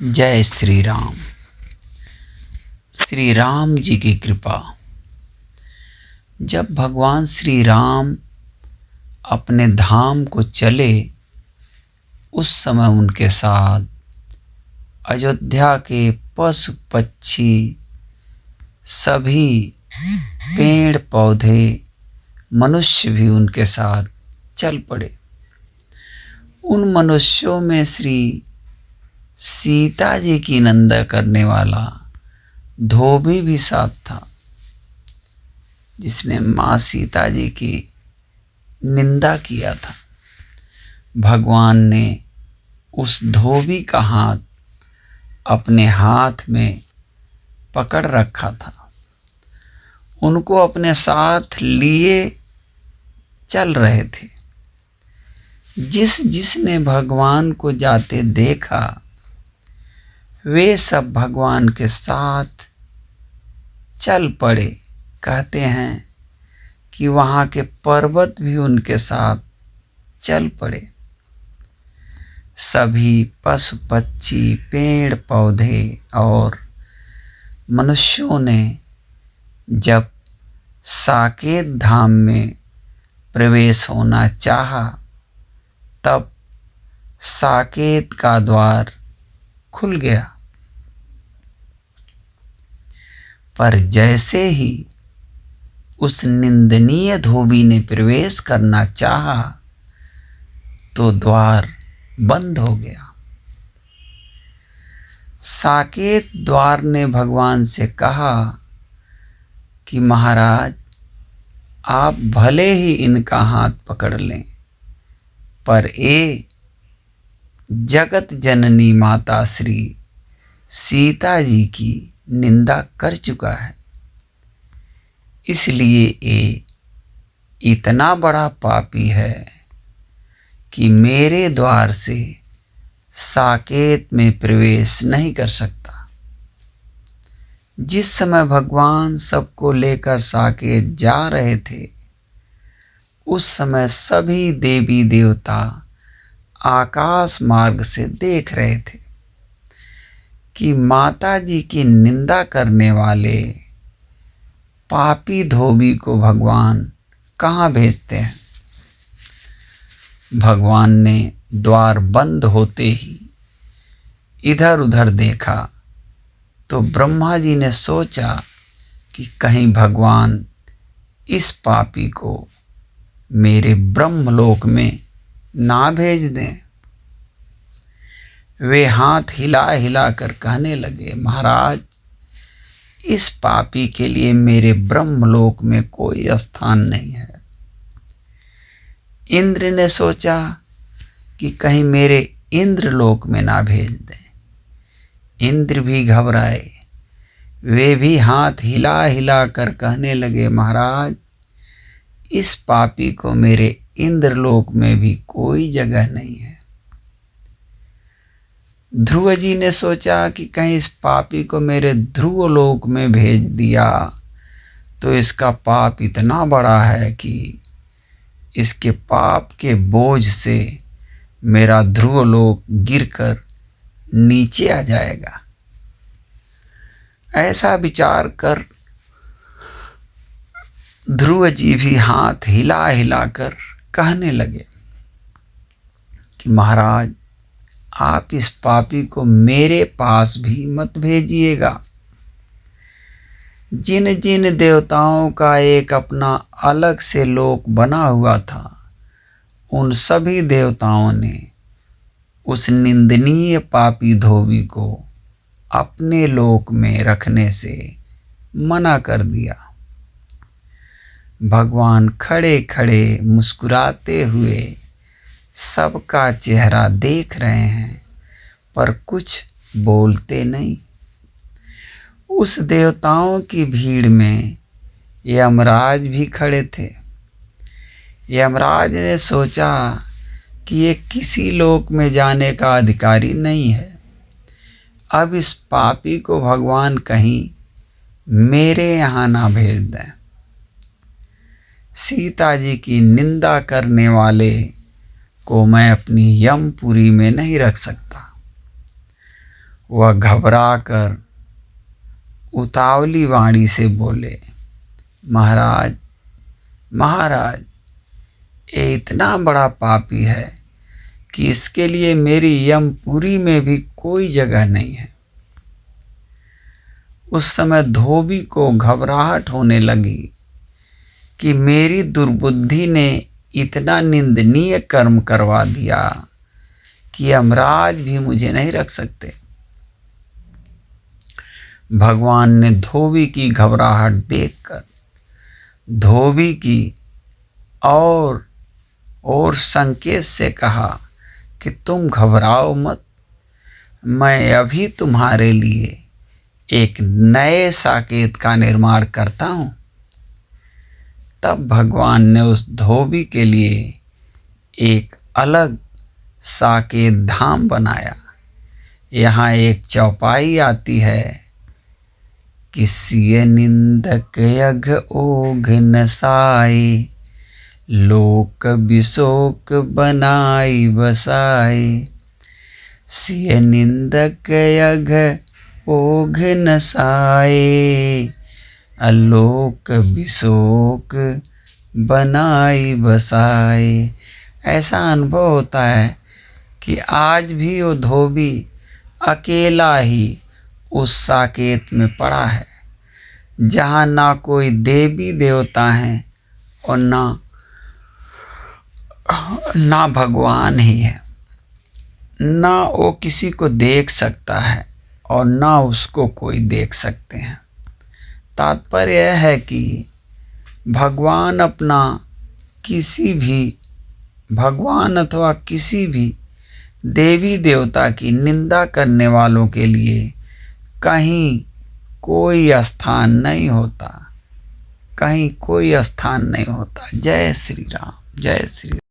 जय श्री राम। श्री राम जी की कृपा। जब भगवान श्री राम अपने धाम को चले, उस समय उनके साथ अयोध्या के पशु पक्षी, सभी पेड़ पौधे, मनुष्य भी उनके साथ चल पड़े। उन मनुष्यों में श्री सीता जी की निंदा करने वाला धोबी भी साथ था, जिसने माँ सीता जी की निंदा किया था। भगवान ने उस धोबी का हाथ अपने हाथ में पकड़ रखा था, उनको अपने साथ लिए चल रहे थे। जिसने भगवान को जाते देखा, वे सब भगवान के साथ चल पड़े। कहते हैं कि वहाँ के पर्वत भी उनके साथ चल पड़े। सभी पशु पक्षी, पेड़ पौधे और मनुष्यों ने जब साकेत धाम में प्रवेश होना चाहा, तब साकेत का द्वार खुल गया। पर जैसे ही उस निंदनीय धोबी ने प्रवेश करना चाहा, तो द्वार बंद हो गया। साकेत द्वार ने भगवान से कहा कि महाराज, आप भले ही इनका हाथ पकड़ लें, पर ये जगत जननी माता श्री सीता जी की निंदा कर चुका है, इसलिए ये इतना बड़ा पापी है कि मेरे द्वार से साकेत में प्रवेश नहीं कर सकता। जिस समय भगवान सबको लेकर साकेत जा रहे थे, उस समय सभी देवी देवता आकाश मार्ग से देख रहे थे कि माता जी की निंदा करने वाले पापी धोबी को भगवान कहाँ भेजते हैं। भगवान ने द्वार बंद होते ही इधर उधर देखा, तो ब्रह्मा जी ने सोचा कि कहीं भगवान इस पापी को मेरे ब्रह्मलोक में ना भेज दें। वे हाथ हिला हिला कर कहने लगे, महाराज, इस पापी के लिए मेरे ब्रह्मलोक में कोई स्थान नहीं है। इंद्र ने सोचा कि कहीं मेरे इंद्रलोक में ना भेज दें। इंद्र भी घबराए, वे भी हाथ हिला हिला कर कहने लगे, महाराज, इस पापी को मेरे इंद्रलोक में भी कोई जगह नहीं है। ध्रुव जी ने सोचा कि कहीं इस पापी को मेरे ध्रुवलोक में भेज दिया तो इसका पाप इतना बड़ा है कि इसके पाप के बोझ से मेरा ध्रुवलोक गिरकर नीचे आ जाएगा। ऐसा विचार कर ध्रुव जी भी हाथ हिला हिला कर कहने लगे कि महाराज, आप इस पापी को मेरे पास भी मत भेजिएगा। जिन जिन देवताओं का एक अपना अलग से लोक बना हुआ था, उन सभी देवताओं ने उस निंदनीय पापी धोबी को अपने लोक में रखने से मना कर दिया। भगवान खड़े खड़े मुस्कुराते हुए सबका चेहरा देख रहे हैं, पर कुछ बोलते नहीं। उस देवताओं की भीड़ में यमराज भी खड़े थे। यमराज ने सोचा कि ये किसी लोक में जाने का अधिकारी नहीं है। अब इस पापी को भगवान कहीं मेरे यहाँ ना भेज दें। सीता जी की निंदा करने वाले को मैं अपनी यमपुरी में नहीं रख सकता। वह घबरा कर उतावली वाणी से बोले, महाराज महाराज, ये इतना बड़ा पापी है कि इसके लिए मेरी यमपुरी में भी कोई जगह नहीं है। उस समय धोबी को घबराहट होने लगी कि मेरी दुर्बुद्धि ने इतना निंदनीय कर्म करवा दिया कि यमराज भी मुझे नहीं रख सकते। भगवान ने धोबी की घबराहट देखकर धोबी की और संकेत से कहा कि तुम घबराओ मत, मैं अभी तुम्हारे लिए एक नए साकेत का निर्माण करता हूं। तब भगवान ने उस धोबी के लिए एक अलग साकेत धाम बनाया। यहाँ एक चौपाई आती है कि सिय निंदक यघ ओघ नसाई, लोक बिशोक बनाई बसाई। सिय निंदक यघ ओघ नसाए, आलोक बिशोक बनाई बसाए। ऐसा अनुभव होता है कि आज भी वो धोबी अकेला ही उस साकेत में पड़ा है, जहाँ ना कोई देवी देवता हैं और ना भगवान ही है, ना वो किसी को देख सकता है और ना उसको कोई देख सकते हैं। तात्पर्य यह है कि भगवान अथवा किसी भी देवी देवता की निंदा करने वालों के लिए कहीं कोई स्थान नहीं होता, कहीं कोई स्थान नहीं होता। जय श्री राम, जय श्री राम।